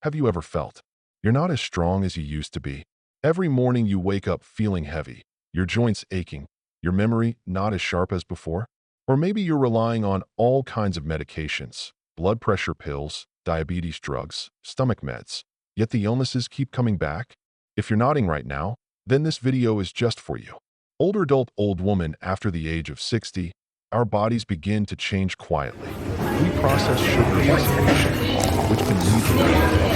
Have you ever felt you're not as strong as you used to be? Every morning you wake up feeling heavy, your joints aching, your memory not as sharp as before? Or maybe you're relying on all kinds of medications, blood pressure pills, diabetes drugs, stomach meds, yet the illnesses keep coming back? If you're nodding right now, then this video is just for you. Older adult old woman after the age of 60, our bodies begin to change quietly. We process sugar less efficiently, which can lead to diabetes.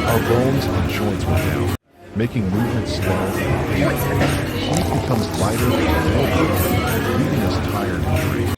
Our bones and joints wear down, making movement slow. Sleep becomes lighter and more brittle, leaving us tired and drained.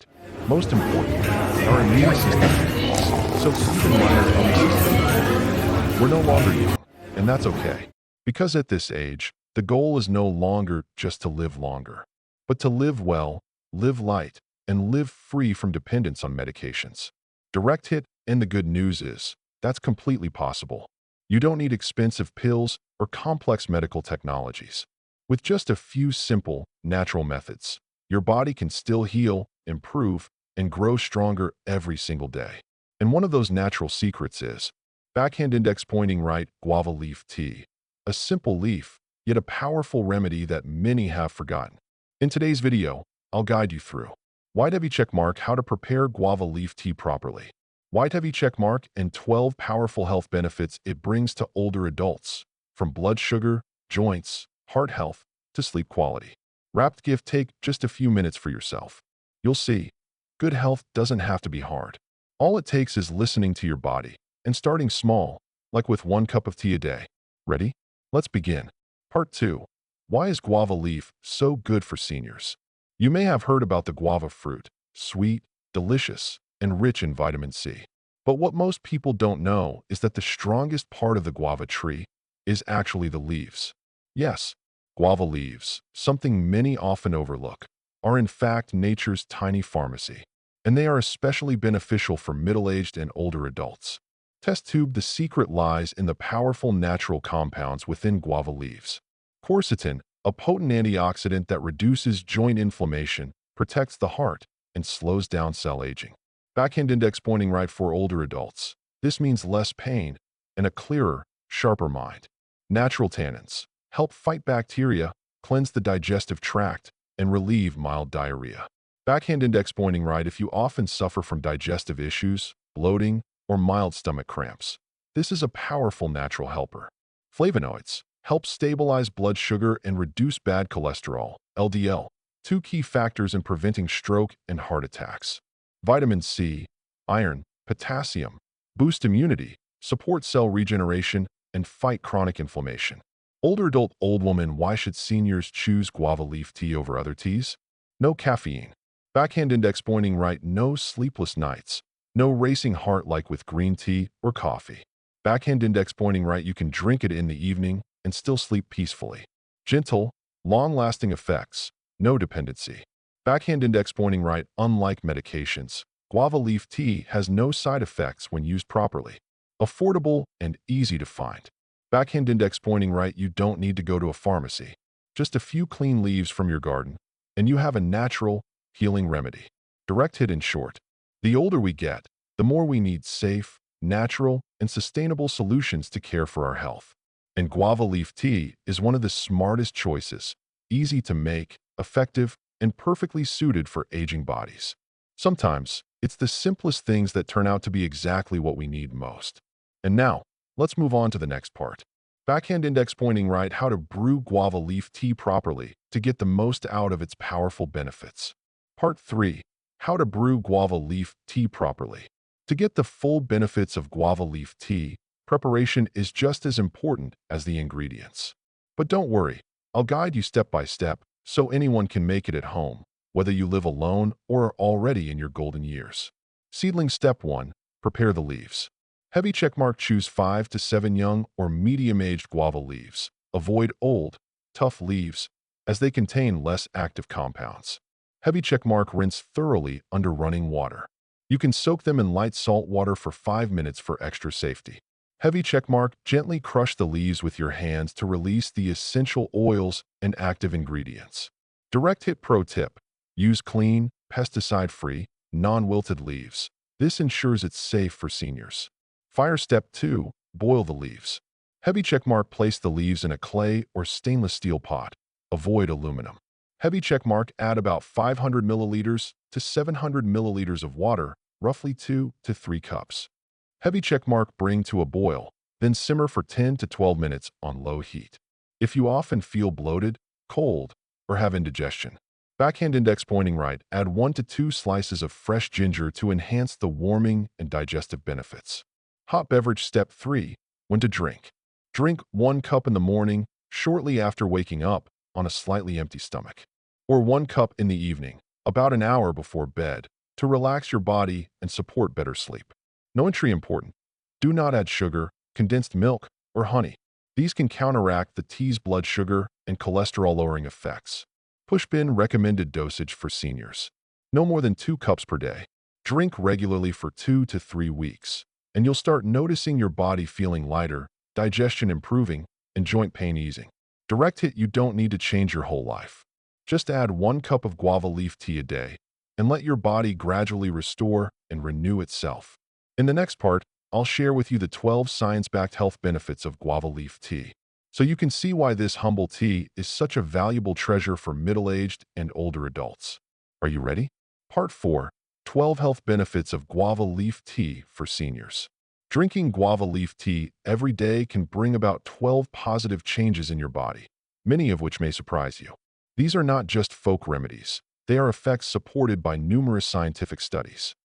Most importantly, our immune system weakens, so even minor illnesses. We're no longer young, and that's okay. Because at this age, the goal is no longer just to live longer, but to live well, live light, and live free from dependence on medications. Direct hit, and the good news is, that's completely possible. You don't need expensive pills or complex medical technologies. With just a few simple, natural methods, your body can still heal, improve, and grow stronger every single day. And one of those natural secrets is backhand index pointing right guava leaf tea. A simple leaf, yet a powerful remedy that many have forgotten. In today's video, I'll guide you through white heavy checkmark how to prepare guava leaf tea properly. White heavy checkmark and 12 powerful health benefits it brings to older adults, from blood sugar, joints, heart health, to sleep quality. Wrapped gift, take just a few minutes for yourself. You'll see, good health doesn't have to be hard. All it takes is listening to your body and starting small, like with 1 cup of tea a day. Ready? Let's begin. Part 2. Why is guava leaf so good for seniors? You may have heard about the guava fruit, sweet, delicious, and rich in vitamin C. But what most people don't know is that the strongest part of the guava tree is actually the leaves. Yes, guava leaves, something many often overlook, are in fact nature's tiny pharmacy, and they are especially beneficial for middle-aged and older adults. Test tube: the secret lies in the powerful natural compounds within guava leaves. Quercetin, a potent antioxidant that reduces joint inflammation, protects the heart, and slows down cell aging. Backhand index pointing right for older adults. This means less pain and a clearer, sharper mind. Natural tannins help fight bacteria, cleanse the digestive tract, and relieve mild diarrhea. Backhand index pointing right if you often suffer from digestive issues, bloating, or mild stomach cramps. This is a powerful natural helper. Flavonoids help stabilize blood sugar and reduce bad cholesterol, LDL, two key factors in preventing stroke and heart attacks. Vitamin C, iron, potassium boost immunity, support cell regeneration, and fight chronic inflammation. Older adult old woman: why should seniors choose guava leaf tea over other teas? No caffeine. Backhand index pointing right: no sleepless nights, no racing heart like with green tea or coffee. Backhand index pointing right: you can drink it in the evening and still sleep peacefully. Gentle, long-lasting effects, no dependency. Backhand index pointing right: unlike medications, guava leaf tea has no side effects when used properly. Affordable and easy to find. Backhand index pointing right: you don't need to go to a pharmacy. Just a few clean leaves from your garden, and you have a natural, healing remedy. Direct hit: in short, the older we get, the more we need safe, natural, and sustainable solutions to care for our health. And guava leaf tea is one of the smartest choices, easy to make, effective, and perfectly suited for aging bodies. Sometimes, it's the simplest things that turn out to be exactly what we need most. And now, let's move on to the next part. Backhand index pointing right: how to brew guava leaf tea properly to get the most out of its powerful benefits. Part 3. How to brew guava leaf tea properly. To get the full benefits of guava leaf tea, preparation is just as important as the ingredients. But don't worry, I'll guide you step by step so anyone can make it at home, whether you live alone or are already in your golden years. Seedling: step 1. Prepare the leaves. Heavy checkmark: choose 5 to 7 young or medium-aged guava leaves. Avoid old, tough leaves, as they contain less active compounds. Heavy checkmark: rinse thoroughly under running water. You can soak them in light salt water for 5 minutes for extra safety. Heavy checkmark: gently crush the leaves with your hands to release the essential oils and active ingredients. Direct hit pro tip: use clean, pesticide-free, non-wilted leaves. This ensures it's safe for seniors. Fire: step 2. Boil the leaves. Heavy checkmark. Place the leaves in a clay or stainless steel pot. Avoid aluminum. Heavy checkmark. Add about 500 milliliters to 700 milliliters of water, roughly 2 to 3 cups. Heavy checkmark. Bring to a boil, then simmer for 10 to 12 minutes on low heat. If you often feel bloated, cold, or have indigestion, backhand index pointing right, add 1 to 2 slices of fresh ginger to enhance the warming and digestive benefits. Hot beverage. Step 3. When to drink. Drink 1 cup in the morning, shortly after waking up, on a slightly empty stomach. Or 1 cup in the evening, about an hour before bed, to relax your body and support better sleep. No entry important. Do not add sugar, condensed milk, or honey. These can counteract the tea's blood sugar and cholesterol-lowering effects. Push-bin recommended dosage for seniors. No more than 2 cups per day. Drink regularly for 2 to 3 weeks, and you'll start noticing your body feeling lighter, digestion improving, and joint pain easing. Direct hit. You don't need to change your whole life. Just add 1 cup of guava leaf tea a day, and let your body gradually restore and renew itself. In the next part, I'll share with you the 12 science-backed health benefits of guava leaf tea, so you can see why this humble tea is such a valuable treasure for middle-aged and older adults. Are you ready? Part 4. 12 health benefits of guava leaf tea for seniors. Drinking guava leaf tea every day can bring about 12 positive changes in your body, many of which may surprise you. These are not just folk remedies. They are effects supported by numerous scientific studies.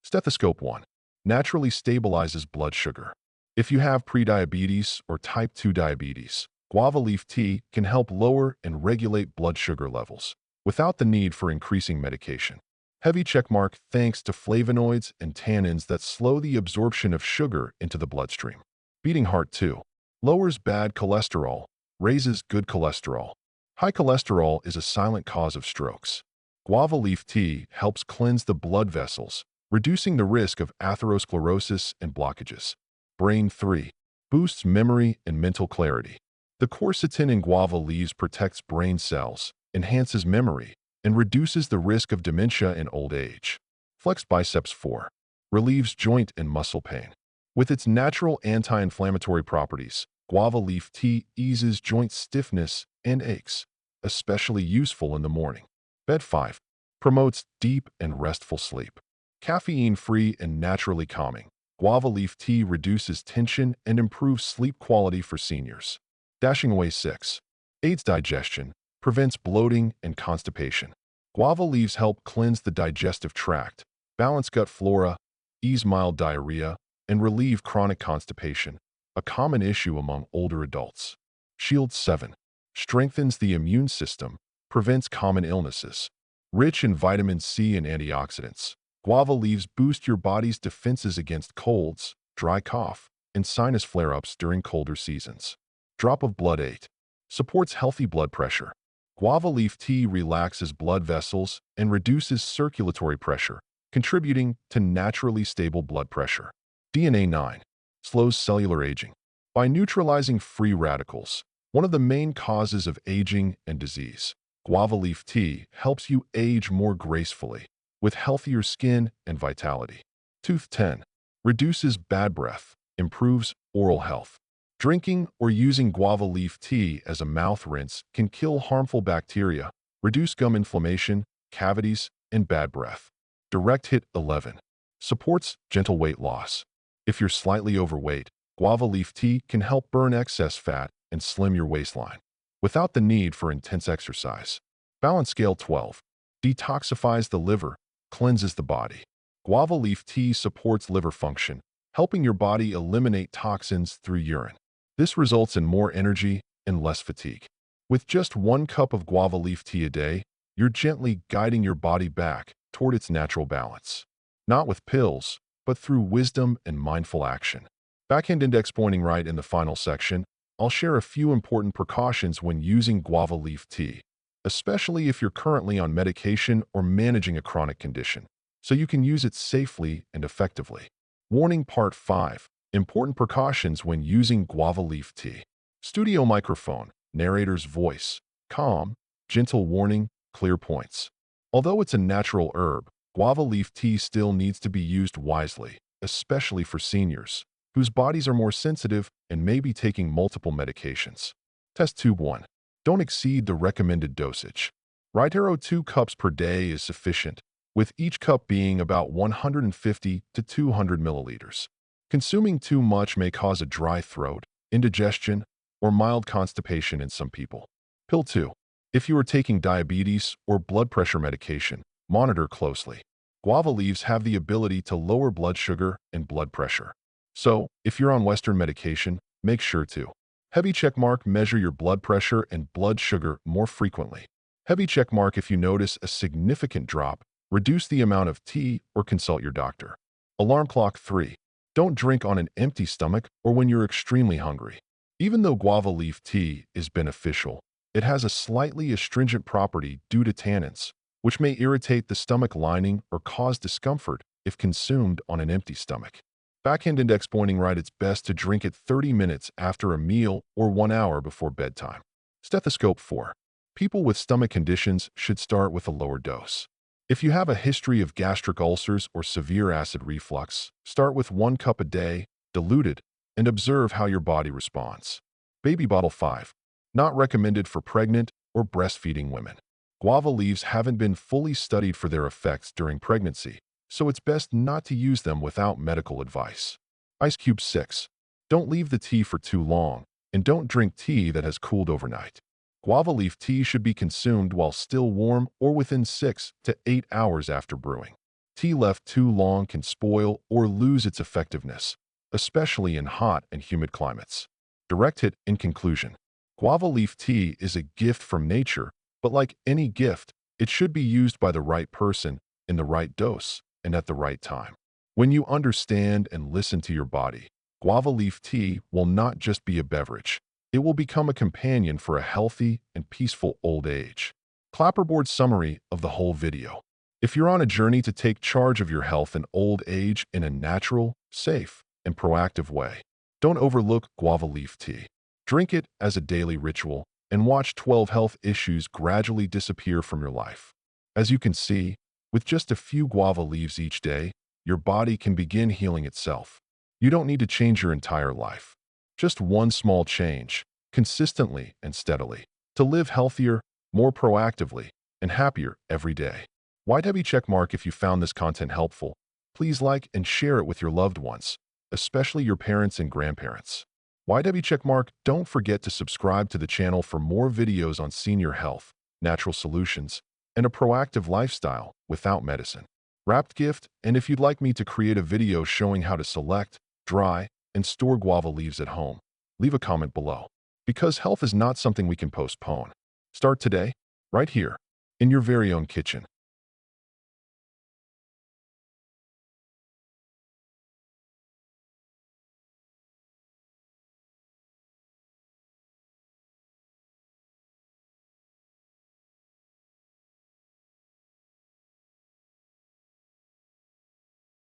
Stethoscope 1. Naturally stabilizes blood sugar. If you have prediabetes or type 2 diabetes, guava leaf tea can help lower and regulate blood sugar levels without the need for increasing medication. Heavy checkmark. Thanks to flavonoids and tannins that slow the absorption of sugar into the bloodstream. Beating heart 2. Lowers bad cholesterol, raises good cholesterol. High cholesterol is a silent cause of strokes. Guava leaf tea helps cleanse the blood vessels, reducing the risk of atherosclerosis and blockages. Brain 3. Boosts memory and mental clarity. The quercetin in guava leaves protects brain cells, enhances memory, and reduces the risk of dementia in old age. Flexed biceps 4. Relieves joint and muscle pain. With its natural anti-inflammatory properties, guava leaf tea eases joint stiffness and aches, especially useful in the morning. Bed 5. Promotes deep and restful sleep. Caffeine-free and naturally calming, guava leaf tea reduces tension and improves sleep quality for seniors. Dashing away 6. Aids digestion, prevents bloating and constipation. Guava leaves help cleanse the digestive tract, balance gut flora, ease mild diarrhea, and relieve chronic constipation, a common issue among older adults. Shield 7. Strengthens the immune system, prevents common illnesses. Rich in vitamin C and antioxidants, guava leaves boost your body's defenses against colds, dry cough, and sinus flare-ups during colder seasons. Drop of blood 8. Supports healthy blood pressure. Guava leaf tea relaxes blood vessels and reduces circulatory pressure, contributing to naturally stable blood pressure. DNA 9. Slows cellular aging. By neutralizing free radicals, one of the main causes of aging and disease, guava leaf tea helps you age more gracefully, with healthier skin and vitality. Tooth 10. Reduces bad breath, improves oral health. Drinking or using guava leaf tea as a mouth rinse can kill harmful bacteria, reduce gum inflammation, cavities, and bad breath. Direct hit 11. Supports gentle weight loss. If you're slightly overweight, guava leaf tea can help burn excess fat and slim your waistline, without the need for intense exercise. Balance scale 12. Detoxifies the liver, cleanses the body. Guava leaf tea supports liver function, helping your body eliminate toxins through urine. This results in more energy and less fatigue. With just 1 cup of guava leaf tea a day, you're gently guiding your body back toward its natural balance. Not with pills, but through wisdom and mindful action. Backhand index pointing right. In the final section, I'll share a few important precautions when using guava leaf tea, especially if you're currently on medication or managing a chronic condition, so you can use it safely and effectively. Warning Part 5. Important precautions when using guava leaf tea. Studio microphone, narrator's voice, calm, gentle warning, clear points. Although it's a natural herb, guava leaf tea still needs to be used wisely, especially for seniors. whose bodies are more sensitive and may be taking multiple medications. Test tube 1. Don't exceed the recommended dosage. Right arrow 2 cups per day is sufficient, with each cup being about 150 to 200 milliliters. Consuming too much may cause a dry throat, indigestion, or mild constipation in some people. Pill 2. If you are taking diabetes or blood pressure medication, monitor closely. Guava leaves have the ability to lower blood sugar and blood pressure. So, if you're on Western medication, make sure to heavy checkmark measure your blood pressure and blood sugar more frequently. Heavy checkmark if you notice a significant drop, reduce the amount of tea or consult your doctor. Alarm clock 3. Don't drink on an empty stomach or when you're extremely hungry. Even though guava leaf tea is beneficial, it has a slightly astringent property due to tannins, which may irritate the stomach lining or cause discomfort if consumed on an empty stomach. Backhand index pointing right, it's best to drink it 30 minutes after a meal or 1 hour before bedtime. Stethoscope 4. People with stomach conditions should start with a lower dose. If you have a history of gastric ulcers or severe acid reflux, start with 1 cup a day, diluted, and observe how your body responds. Baby bottle 5. Not recommended for pregnant or breastfeeding women. Guava leaves haven't been fully studied for their effects during pregnancy, so it's best not to use them without medical advice. Ice cube 6. Don't leave the tea for too long, and don't drink tea that has cooled overnight. Guava leaf tea should be consumed while still warm or within 6 to 8 hours after brewing. Tea left too long can spoil or lose its effectiveness, especially in hot and humid climates. Direct hit in conclusion. Guava leaf tea is a gift from nature, but like any gift, it should be used by the right person, in the right dose, and at the right time. When you understand and listen to your body, guava leaf tea will not just be a beverage. It will become a companion for a healthy and peaceful old age. Clapperboard summary of the whole video. If you're on a journey to take charge of your health and old age in a natural, safe, and proactive way, don't overlook guava leaf tea. Drink it as a daily ritual and watch 12 health issues gradually disappear from your life. As you can see, with just a few guava leaves each day, your body can begin healing itself. You don't need to change your entire life. Just one small change, consistently and steadily, to live healthier, more proactively, and happier every day. Heavy checkmark if you found this content helpful. Please like and share it with your loved ones, especially your parents and grandparents. Heavy checkmark, don't forget to subscribe to the channel for more videos on senior health, natural solutions, and a proactive lifestyle without medicine. Wrapped gift, and if you'd like me to create a video showing how to select, dry, and store guava leaves at home, leave a comment below. Because health is not something we can postpone. Start today, right here, in your very own kitchen.